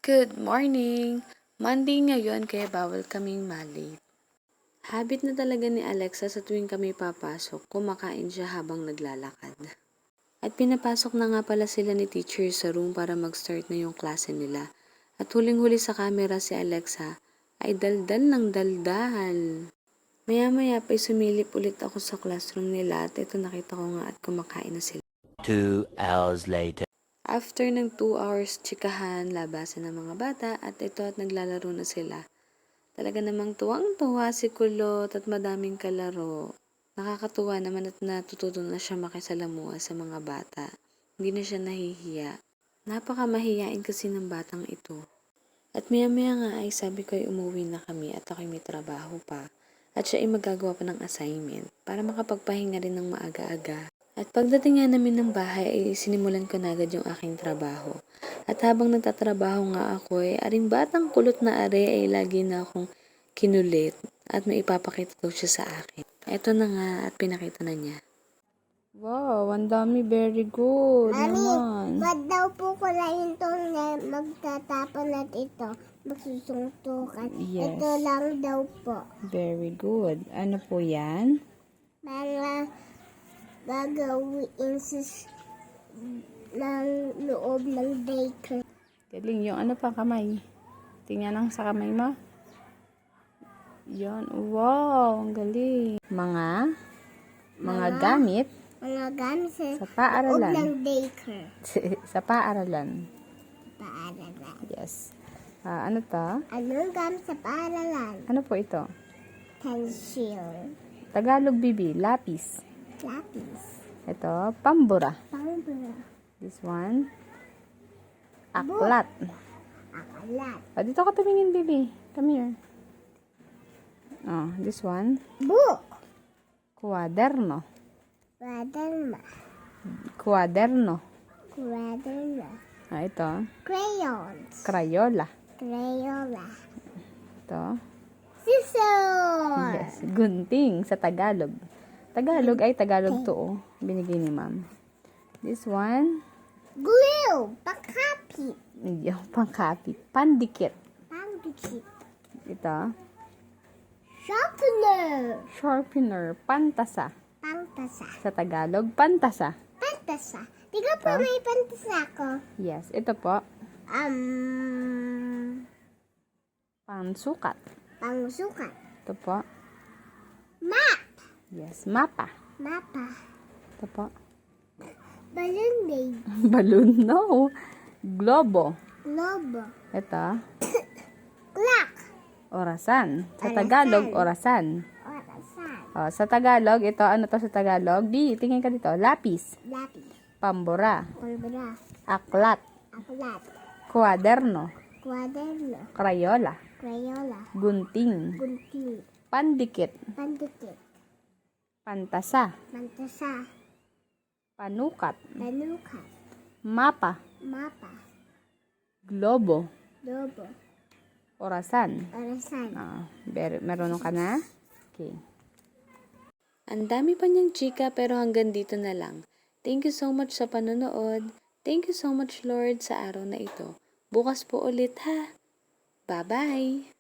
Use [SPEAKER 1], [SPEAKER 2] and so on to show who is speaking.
[SPEAKER 1] Good morning! Monday ngayon kaya bawal kaming malate. Habit na talaga ni Alexa sa tuwing kami papasok, kumakain siya habang naglalakad. At pinapasok na nga pala sila ni teacher sa room para mag-start na yung klase nila. At huling-huli sa camera si Alexa ay daldal ng daldal. Maya-maya pa'y sumilip ulit ako sa classroom nila at ito nakita ko nga at kumakain na sila.
[SPEAKER 2] 2 hours later.
[SPEAKER 1] After ng 2 hours tsikahan, labasan ng mga bata at ito at naglalaro na sila. Talaga namang tuwang-tuwa si Kulot at madaming kalaro. Nakakatuwa naman at natututo na siya makisalamuha sa mga bata. Hindi na siya nahihiya. Napakamahiyain kasi ng batang ito. At maya-maya nga ay sabi ko ay umuwi na kami at ako'y may trabaho pa. At siya ay magagawa pa ng assignment para makapagpahinga rin ng maaga-aga. At pagdating nga namin ng bahay ay sinimulan ko na agad yung aking trabaho. At habang nagtatrabaho nga ako ay aring batang kulot na are ay lagi na akong kinulit at may ipapakita daw siya sa akin. Eto na nga at pinakita na niya. Wow, ang dami, very good naman.
[SPEAKER 3] Ba't daw po kulayin itong magtatapon at ito? Magsusungtukan.
[SPEAKER 1] Yes.
[SPEAKER 3] Ito lang daw po.
[SPEAKER 1] Very good. Ano po yan?
[SPEAKER 3] Mga gagawin ng loob ng daycare.
[SPEAKER 1] Galing yung ano pa kamay. Tingnan lang sa kamay mo. Yan. Wow, ang galing. Mga gamit
[SPEAKER 3] Mga gamit sa
[SPEAKER 1] sa
[SPEAKER 3] loob
[SPEAKER 1] paaralan.
[SPEAKER 3] ng daycare.
[SPEAKER 1] Sa paaralan.
[SPEAKER 3] Paaralan.
[SPEAKER 1] Yes. Ano to?
[SPEAKER 3] Anong gamit sa paaralan?
[SPEAKER 1] Ano po ito?
[SPEAKER 3] Pencil.
[SPEAKER 1] Tagalog bibi, lapis.
[SPEAKER 3] Lapis.
[SPEAKER 1] Ito, pambura.
[SPEAKER 3] Pambura.
[SPEAKER 1] This one, aklat.
[SPEAKER 3] Akalat.
[SPEAKER 1] Dito ka tumingin, bibi. Come here. This one,
[SPEAKER 3] Book.
[SPEAKER 1] kuwaderno.
[SPEAKER 3] Kwaderma.
[SPEAKER 1] Kuwaderno.
[SPEAKER 3] Kwaderma.
[SPEAKER 1] Ito,
[SPEAKER 3] Crayons.
[SPEAKER 1] crayola.
[SPEAKER 3] Crayola.
[SPEAKER 1] Ito,
[SPEAKER 3] Scissors.
[SPEAKER 1] yes, gunting sa Tagalog. Tagalog ay Tagalog to, oh. Binigay ni ma'am. This one,
[SPEAKER 3] Glue. Pangkapit.
[SPEAKER 1] yung pangkapit. Pandikit.
[SPEAKER 3] Pangdikit.
[SPEAKER 1] Ito,
[SPEAKER 3] Sharpener.
[SPEAKER 1] sharpener. Pantasa.
[SPEAKER 3] Pantasa.
[SPEAKER 1] Sa Tagalog, pantasa.
[SPEAKER 3] Pantasa. Tingnan po may pantasa ko.
[SPEAKER 1] Yes, ito po, pansukat.
[SPEAKER 3] Pangsukat.
[SPEAKER 1] Ito po,
[SPEAKER 3] Map.
[SPEAKER 1] yes, mapa.
[SPEAKER 3] Mapa.
[SPEAKER 1] Ito po,
[SPEAKER 3] Balloon day.
[SPEAKER 1] balloon, no. Globo.
[SPEAKER 3] Lobo.
[SPEAKER 1] Ito,
[SPEAKER 3] Clock.
[SPEAKER 1] orasan. Sa
[SPEAKER 3] Orasan.
[SPEAKER 1] Tagalog, orasan.
[SPEAKER 3] Orasan.
[SPEAKER 1] Sa Tagalog, ito, ano to sa Tagalog? Tingin ka dito, lapis.
[SPEAKER 3] Lapis.
[SPEAKER 1] Pambura.
[SPEAKER 3] Pulbura.
[SPEAKER 1] Aklat.
[SPEAKER 3] Aklat.
[SPEAKER 1] Kuwaderno.
[SPEAKER 3] Kwaderno.
[SPEAKER 1] Crayola.
[SPEAKER 3] Crayola.
[SPEAKER 1] Gunting.
[SPEAKER 3] Gunting.
[SPEAKER 1] Pandikit.
[SPEAKER 3] Pandikit.
[SPEAKER 1] Pantasa.
[SPEAKER 3] Pantasa.
[SPEAKER 1] Panukat.
[SPEAKER 3] Panukat.
[SPEAKER 1] Mapa.
[SPEAKER 3] Mapa.
[SPEAKER 1] Globo.
[SPEAKER 3] Lobo.
[SPEAKER 1] Orasan.
[SPEAKER 3] Orasan.
[SPEAKER 1] Meron ka na? Okay. Ang dami pa niyang chika pero hanggang dito na lang. Thank you so much sa panonood. Thank you so much, Lord, sa araw na ito. Bukas po ulit, ha? Bye-bye!